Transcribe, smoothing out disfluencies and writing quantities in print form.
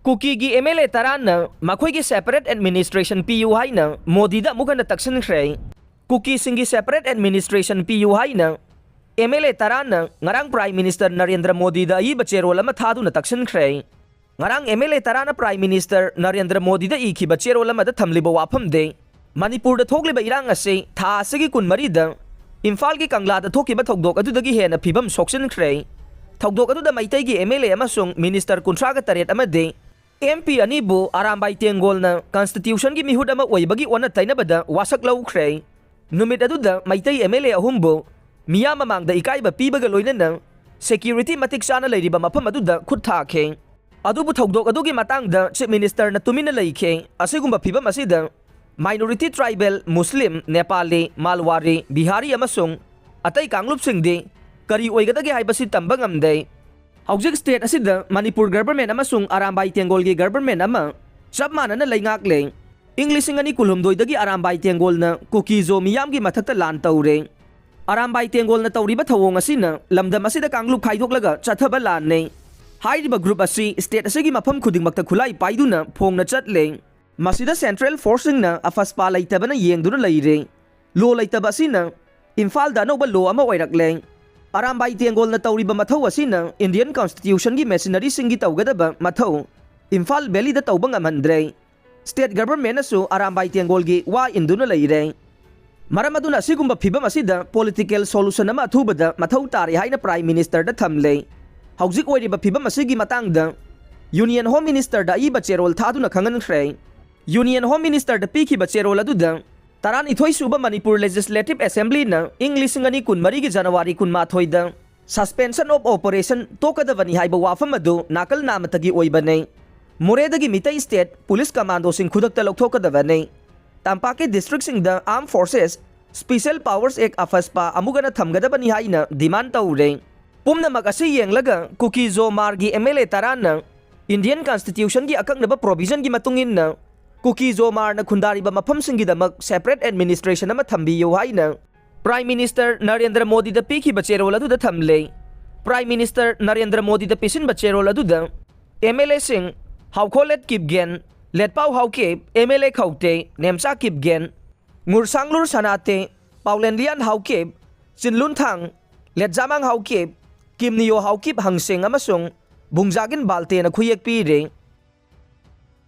Kuki MLA tarana makoy separate administration PU haina Modi da muka na taksan kray. Kuki singi separate administration PU haina MLA tarana ngarang Prime Minister Narendra Modi da i bachero lama thadu na taksan kray. Ngarang MLA tarana Prime Minister Narendra Modi da i ki bachero lama da thamliba wafam de. Manipur da thokliba irang ase tha asigi kun marida Imphal gi Kangla da thokiba thokdok adudagi hena phibam soksin kray. Thokdok adu da maitai gi MLA amasung Minister kuntraga taret amade MP anibu Arambay Tiangol na Constitution gi mihud ama oybagi wana tainabada wasak laukray. Numit aduda maitai MLA ahumbo miya mamangda ikaiba pibaga loina na security matik sana layriba mapam aduda khutthake. Adubu thokdok adugi matangda Chief Minister na tumina laike asigumba phibam asida minority tribal Muslim Nepali Malwari Bihari amasung atay Kanglup singdi kari oigadagi haibasi tambang amday. Haujik state asida Manipur government amasung Arambay Tiangol gi government ama sabmana na laingak leng English ngani kulhumdoi dagi Arambay Tiangol na kukizo miyam gi mathakta lan tawre. Arambay Tiangol na tawriba thawong asina lamdam asida Kanglup khaidhoklaga chathaba lan ne. Hairiba group asi state asigi mafam khudingmakta khulai paiduna phongna chatleng. Masida Central Forcing na afaspa laitaba na yengduna laire. Lo laitaba asina Imphal da anoba lo ama oirakleng. Arambay Tiangol na tawriba mathaw asina Indian Constitution gi machinery singi tawgadaba mathaw Imphal Valley da tawbang amandre. State government asu Arambay Tiangol gi wa induna laire. Maramaduna sigumba phibam asida political solution ama athubada mathaw tari haina Prime Minister da thamle. Haujik oiriba phibam asigi matangda Union Home Minister da iba cherol thaduna khangan khrei. Union Home Minister da pikhiba cherol aduda Taran ithoi suba Manipur Legislative Assembly na English ngani kun marigi January kun mathoi da suspension of operation tokadavani haiba wafam adu nakal namatagi oibane. Moredagi mitai state police commando sing khudakta lokthokadavane. Tampake district sing da Armed Forces Special Powers Act afaspa amugana thamgadabani haina demand taure. Pumna magasi yenglaga Kukizo Margi MLA tarana Indian Constitution gi akaknaba provision gi matungin na Kukizo Mar na khundari ba mafam singidamak separate administration ama thambiyo haina Prime Minister Narendra Modi da pikhi bachero ladu da thamle. Prime Minister Narendra Modi da pisin bachero ladu da MLA sing haukholet kipgen letpau hauke MLA khaute nemsa kipgen ngursanglur sanate paulenlian hauke sinlun thang letjamang hauke kimniyo haukip hangsing amasung bungjagin balte na khuyek pi re.